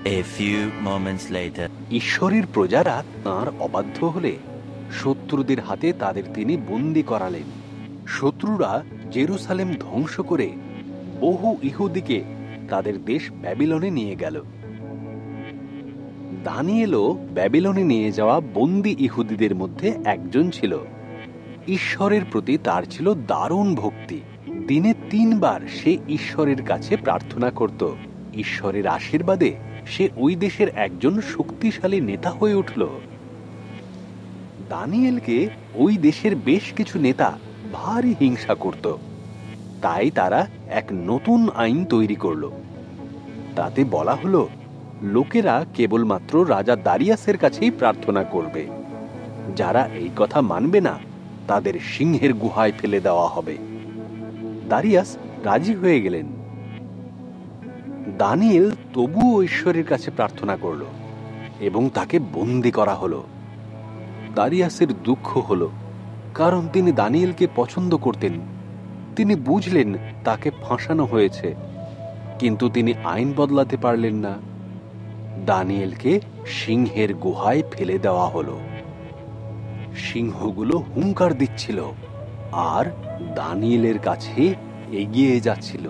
A few moments later. ঈশ্বরের প্রজারা তাঁর অবাধ্য হলে শত্রুদের হাতে তাদের তিনি বন্দী করালেন। শত্রুরা জেরুসালেম ধ্বংস করে বহু ইহুদিকে তাদের দেশ ব্যাবিলনে নিয়ে গেল। দানিয়েলও ব্যাবিলনে নিয়ে যাওয়া বন্দী ইহুদিদের মধ্যে একজন ছিল। ঈশ্বরের প্রতি তার ছিল দারুণ ভক্তি। দিনে 3 বার সে ঈশ্বরের কাছে প্রার্থনা করত। ঈশ্বরের আশীর্বাদে সে ওই দেশের একজন শক্তিশালী নেতা হয়ে উঠল। দানিয়েলকে ওই দেশের বেশ কিছু নেতা ভারী হিংসা করত। তাই তারা এক নতুন আইন তৈরি করল। তাতে বলা হলো, লোকেরা কেবলমাত্র রাজা দারিয়াসের কাছেই প্রার্থনা করবে। যারা এই কথা মানবে না তাদের সিংহের গুহায় ফেলে দেওয়া হবে। দারিয়াস রাজি হয়ে গেলেন। দানিয়েল তবুও ঈশ্বরের কাছে প্রার্থনা করল এবং তাকে বন্দী করা হলো। দারিয়াসের দুঃখ হলো, কারণ তিনি দানিয়েলকে পছন্দ করতেন। তিনি বুঝলেন তাকে ফাঁসানো হয়েছে, কিন্তু তিনি আইন বদলাতে পারলেন না। দানিয়েলকে সিংহের গুহায় ফেলে দেওয়া হলো। সিংহগুলো হুঙ্কার দিচ্ছিল আর দানিয়েলের কাছে এগিয়ে যাচ্ছিল।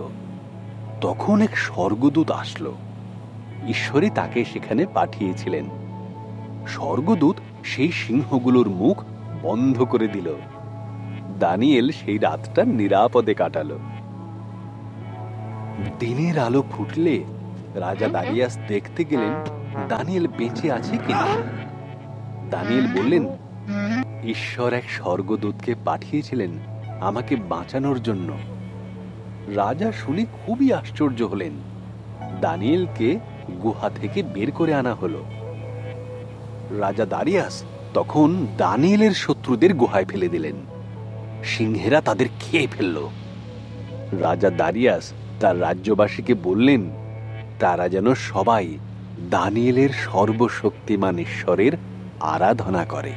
তখন এক স্বর্গদূত আসলো। ঈশ্বরই তাকে সেখানে পাঠিয়েছিলেন। স্বর্গদূত সেই সিংহগুলোর মুখ বন্ধ করে দিল। দানিয়েল সেই রাতটা নিরাপদে কাটালো। দিনের আলো ফুটলে রাজা দারিয়াস দেখতে গেলেন দানিয়েল বেঁচে আছে কিনা। দানিয়েল বললেন, ঈশ্বর এক স্বর্গদূতকে পাঠিয়েছিলেন আমাকে বাঁচানোর জন্য। রাজা শুনে খুবই আশ্চর্য হলেন। দানিয়েলকে গুহা থেকে বের করে আনা হলো। রাজা দারিয়াস তখন দানিয়েলের শত্রুদের গুহায় ফেলে দিলেন। সিংহেরা তাদের খেয়ে ফেলল। রাজা দারিয়াস তার রাজ্যবাসীকে বললেন তারা যেন সবাই দানিয়েলের সর্বশক্তিমান ঈশ্বরের আরাধনা করে।